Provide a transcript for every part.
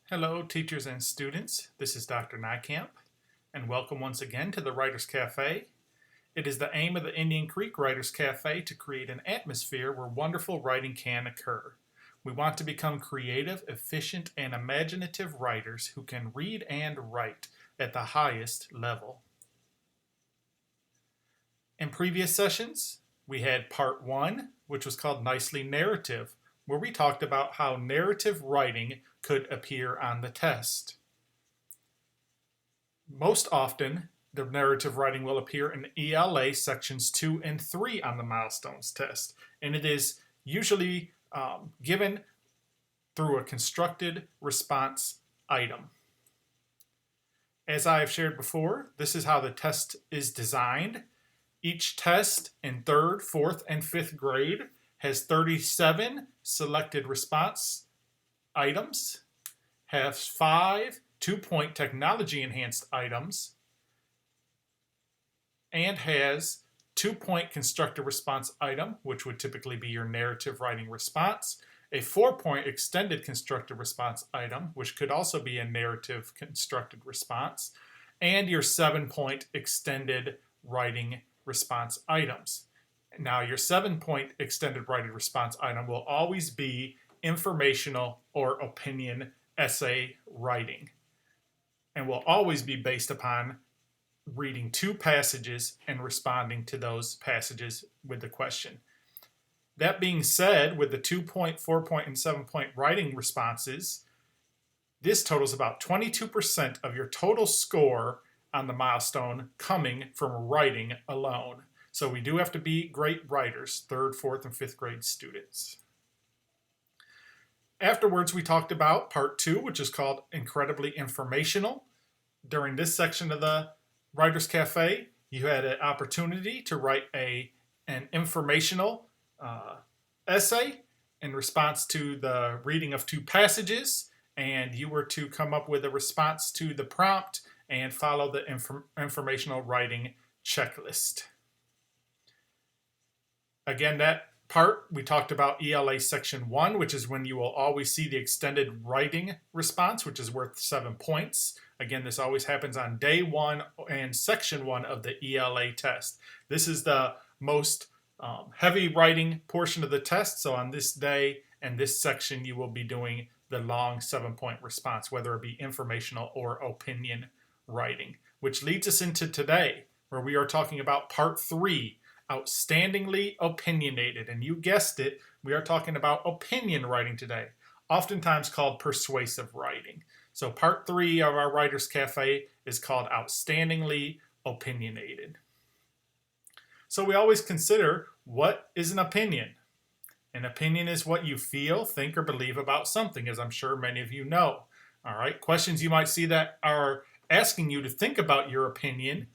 Hello, teachers and students. This is Dr. Nykamp, and welcome once again to the Writers Cafe. It is the aim of the Indian Creek Writers Cafe to create an atmosphere where wonderful writing can occur. We want to become creative, efficient, and imaginative writers who can read and write at the highest level. In previous sessions, we had part 1, which was called Nicely Narrative, where we talked about how narrative writing could appear on the test. Most often, the narrative writing will appear in ELA sections 2 and 3 on the Milestones test, and it is usually given through a constructed response item. As I have shared before, this is how the test is designed. Each test in 3rd, 4th, and 5th grade has 37 selected response items, has 5 2-point technology-enhanced items, and has 2-point constructive response item, which would typically be your narrative writing response, a 4-point extended constructive response item, which could also be a narrative constructed response, and your 7-point extended writing response items. Now, your 7-point extended writing response item will always be informational or opinion essay writing, and will always be based upon reading 2 passages and responding to those passages with the question. That being said, with the 2-point, 4-point, and 7-point writing responses, this totals about 22% of your total score on the milestone coming from writing alone. So we do have to be great writers, 3rd, 4th, and 5th grade students. Afterwards, we talked about part 2, which is called Incredibly Informational. During this section of the Writers Cafe, you had an opportunity to write an informational essay in response to the reading of 2 passages, and you were to come up with a response to the prompt and follow the informational writing checklist. Again, that part, we talked about ELA Section 1, which is when you will always see the extended writing response, which is worth 7 points. Again, this always happens on day 1 and section 1 of the ELA test. This is the most heavy writing portion of the test. So on this day and this section, you will be doing the long 7-point response, whether it be informational or opinion writing, which leads us into today, where we are talking about part 3, Outstandingly Opinionated. And you guessed it, we are talking about opinion writing today, oftentimes called persuasive writing. So part 3 of our Writers Cafe is called Outstandingly Opinionated. So we always consider, what is an opinion? An opinion is what you feel, think, or believe about something, as I'm sure many of you know. All right, questions you might see that are asking you to think about your opinion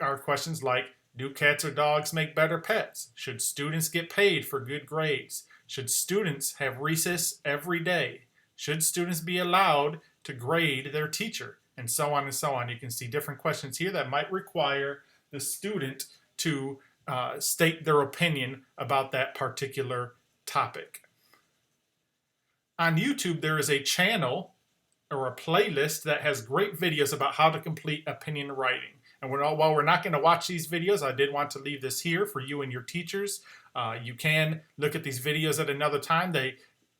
are questions like, do cats or dogs make better pets? Should students get paid for good grades? Should students have recess every day? Should students be allowed to grade their teacher? And so on and so on. You can see different questions here that might require the student to state their opinion about that particular topic. On YouTube, there is a channel or a playlist that has great videos about how to complete opinion writing. And while we're not going to watch these videos, I did want to leave this here for you and your teachers. You can look at these videos at another time. They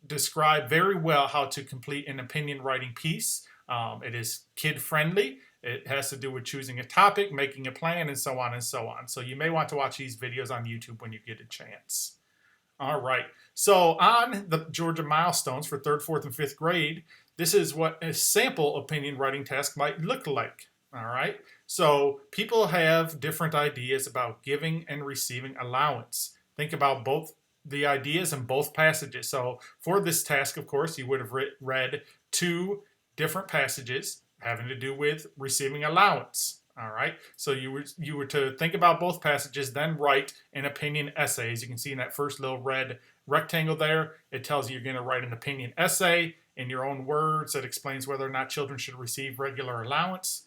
describe very well how to complete an opinion writing piece. It is kid-friendly. It has to do with choosing a topic, making a plan, and so on and so on. So you may want to watch these videos on YouTube when you get a chance. All right. So on the Georgia Milestones for 3rd, 4th, and 5th grade, this is what a sample opinion writing task might look like. All right. So people have different ideas about giving and receiving allowance. Think about both the ideas in both passages. So for this task, of course, you would have read 2 different passages having to do with receiving allowance. All right. So you were to think about both passages, then write an opinion essay. As you can see in that first little red rectangle there, it tells you you're going to write an opinion essay in your own words that explains whether or not children should receive regular allowance.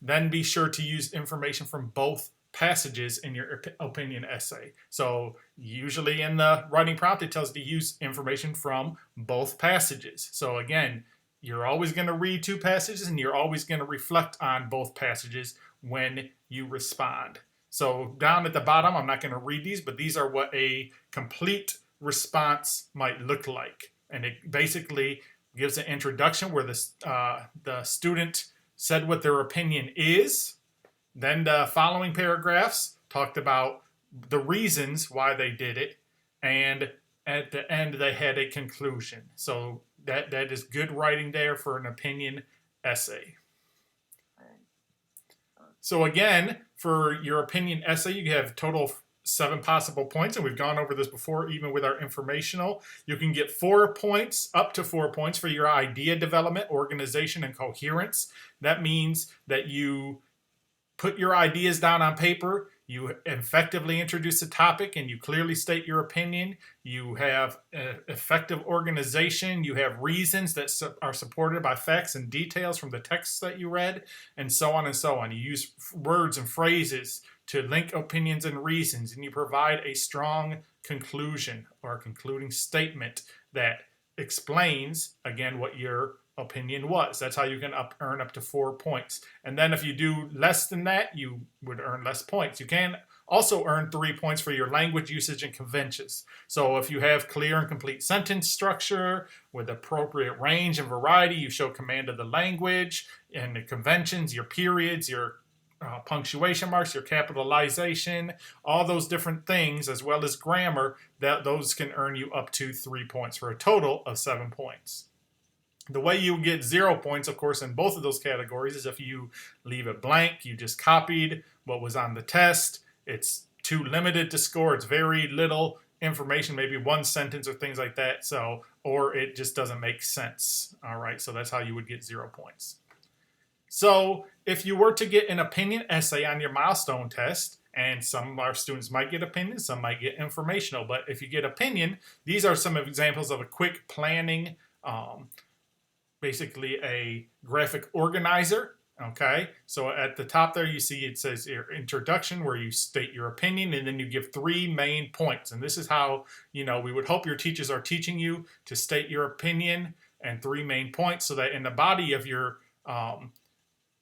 Then be sure to use information from both passages in your opinion essay. So usually in the writing prompt, it tells you to use information from both passages. So again, you're always going to read two passages and you're always going to reflect on both passages when you respond. So down at the bottom, I'm not going to read these, but these are what a complete response might look like. And it basically gives an introduction where the student said what their opinion is. Then the following paragraphs talked about the reasons why they did it. And at the end, they had a conclusion. So that is good writing there for an opinion essay. So again, for your opinion essay, you have a total of 7 possible points, and we've gone over this before, even with our informational. You can get 4 points, up to 4 points for your idea development, organization, and coherence. That means that you put your ideas down on paper, you effectively introduce a topic, and you clearly state your opinion. You have effective organization. You have reasons that are supported by facts and details from the texts that you read, and so on and so on. You use words and phrases to link opinions and reasons, and you provide a strong conclusion or a concluding statement that explains, again, what your opinion was. That's how you can earn up to 4 points. And then if you do less than that, you would earn less points. You can also earn 3 points for your language usage and conventions. So if you have clear and complete sentence structure with appropriate range and variety, you show command of the language and the conventions, your periods, your punctuation marks, your capitalization, all those different things, as well as grammar, those can earn you up to 3 points for a total of 7 points. The way you get 0 points, of course, in both of those categories is if you leave it blank, you just copied what was on the test. It's too limited to score. It's very little information, maybe one sentence or things like that. So, or it just doesn't make sense. All right, so that's how you would get 0 points. So if you were to get an opinion essay on your milestone test, and some of our students might get opinion, some might get informational, but if you get opinion, these are some examples of a quick planning, basically a graphic organizer. Okay, so at the top there you see it says your introduction, where you state your opinion, and then you give 3 main points. And this is how, we would hope your teachers are teaching you to state your opinion and 3 main points, so that in the body of your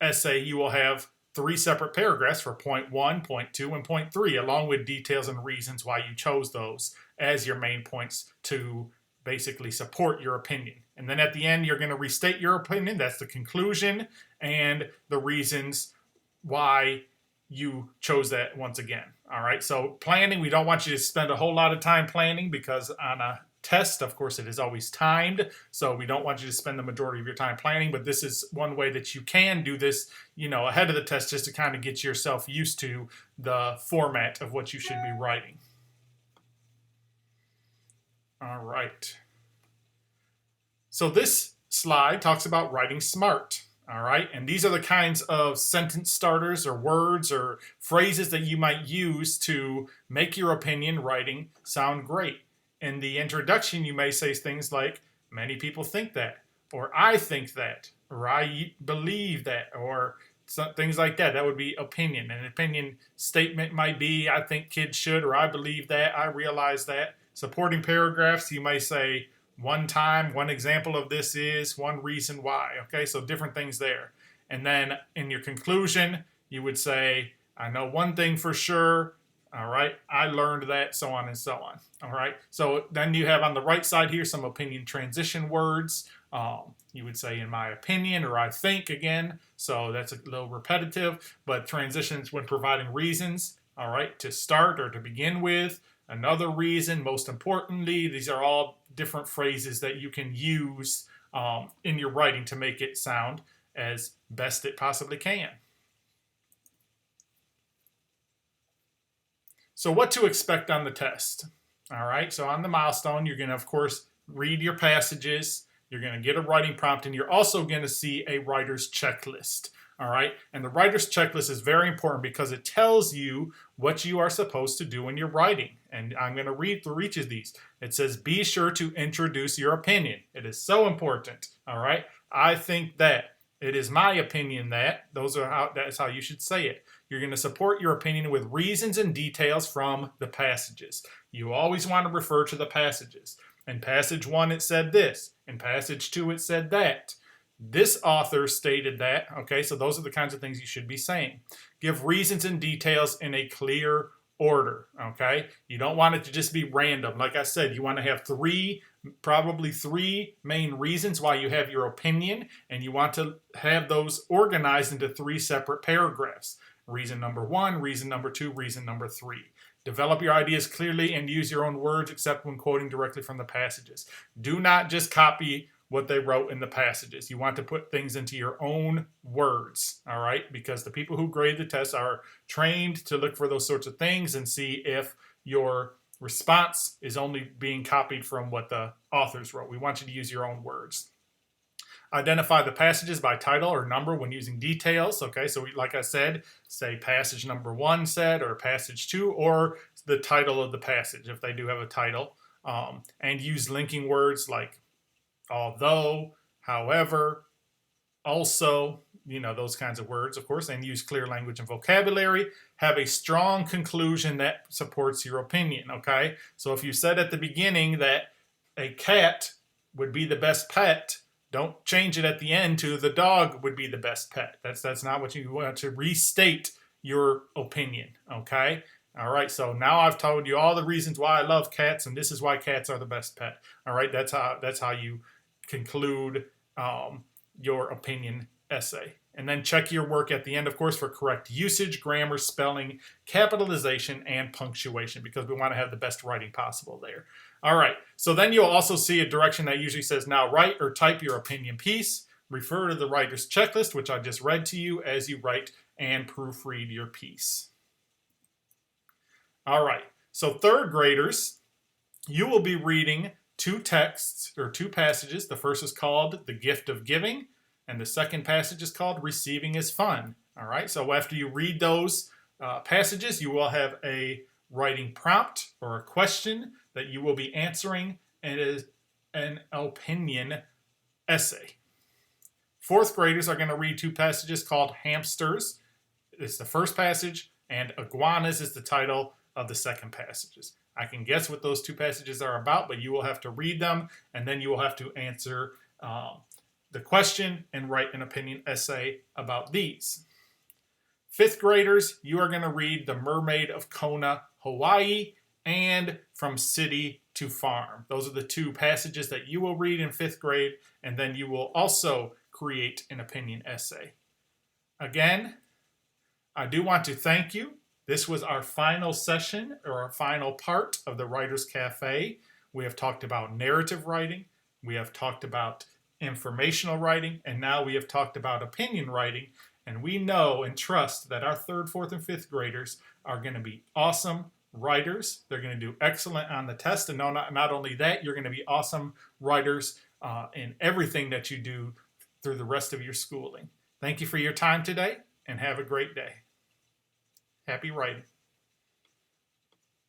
essay you will have 3 separate paragraphs for point 1, point 2, and point 3, along with details and reasons why you chose those as your main points to basically support your opinion. And then at the end, you're going to restate your opinion. That's the conclusion and the reasons why you chose that once again. All right. So planning, we don't want you to spend a whole lot of time planning, because on a test, of course, it is always timed. So we don't want you to spend the majority of your time planning. But this is one way that you can do this, ahead of the test, just to kind of get yourself used to the format of what you should be writing. All right. So this slide talks about writing smart. All right. And these are the kinds of sentence starters or words or phrases that you might use to make your opinion writing sound great. In the introduction, you may say things like, many people think that, or I think that, or I believe that, or things like that. That would be opinion. An opinion statement might be, I think kids should, or I believe that, I realize that. Supporting paragraphs, you may say, one time, one example of this is, one reason why. Okay, so different things there. And then in your conclusion, you would say, I know one thing for sure. All right, I learned that, so on and so on. All right, so then you have on the right side here some opinion transition words. You would say, in my opinion, or I think, again. So that's a little repetitive, but transitions when providing reasons, all right, to start or to begin with. Another reason, most importantly. These are all different phrases that you can use in your writing to make it sound as best it possibly can. So what to expect on the test? All right, so on the milestone, you're going to, of course, read your passages. You're going to get a writing prompt, and you're also going to see a writer's checklist. All right, and the writer's checklist is very important because it tells you what you are supposed to do when you're writing. And I'm going to read through each of these. It says, be sure to introduce your opinion. It is so important. All right, I think that. It is my opinion that. That's how you should say it. You're going to support your opinion with reasons and details from the passages. You always want to refer to the passages. In passage 1, it said this. In passage 2, it said that. this author stated that. Okay, so those are the kinds of things you should be saying. Give reasons and details in a clear order. Okay, you don't want it to just be random. Like I said, you want to have probably three main reasons why you have your opinion, and you want to have those organized into three separate paragraphs. Reason number one, reason number two, reason number three. Develop your ideas clearly and use your own words except when quoting directly from the passages. Do not just copy what they wrote in the passages. You want to put things into your own words, all right? Because the people who grade the tests are trained to look for those sorts of things and see if your response is only being copied from what the authors wrote. We want you to use your own words. Identify the passages by title or number when using details. Okay, so like I said, say passage number 1 said, or passage 2, or the title of the passage if they do have a title. And use linking words like although, however, also, those kinds of words, of course, and use clear language and vocabulary. Have a strong conclusion that supports your opinion, okay? So if you said at the beginning that a cat would be the best pet, don't change it at the end to the dog would be the best pet. That's not what you want to restate your opinion, okay? All right, so now I've told you all the reasons why I love cats, and this is why cats are the best pet. All right, that's how you conclude your opinion essay. And then check your work at the end, of course, for correct usage, grammar, spelling, capitalization, and punctuation, because we want to have the best writing possible there. All right, so then you'll also see a direction that usually says, now write or type your opinion piece. Refer to the writer's checklist, which I just read to you, as you write and proofread your piece. All right, so third graders, you will be reading two texts or two passages. The first is called The Gift of Giving, and the second passage is called Receiving is Fun. All right, so after you read those passages, you will have a writing prompt or a question that you will be answering, and it is an opinion essay. Fourth graders are going to read two passages called Hamsters. It's the first passage, and Iguanas is the title of the second passages. I can guess what those two passages are about, but you will have to read them, and then you will have to answer the question and write an opinion essay about these. Fifth graders, you are going to read The Mermaid of Kona, Hawaii, and From City to Farm. Those are the two passages that you will read in fifth grade, and then you will also create an opinion essay. Again, I do want to thank you. This was our final session, or our final part of the Writer's Cafe. We have talked about narrative writing, we have talked about informational writing, and now we have talked about opinion writing. And we know and trust that our third, fourth, and fifth graders are going to be awesome writers. They're going to do excellent on the test. And not only that, you're going to be awesome writers in everything that you do through the rest of your schooling. Thank you for your time today, and have a great day. Happy writing.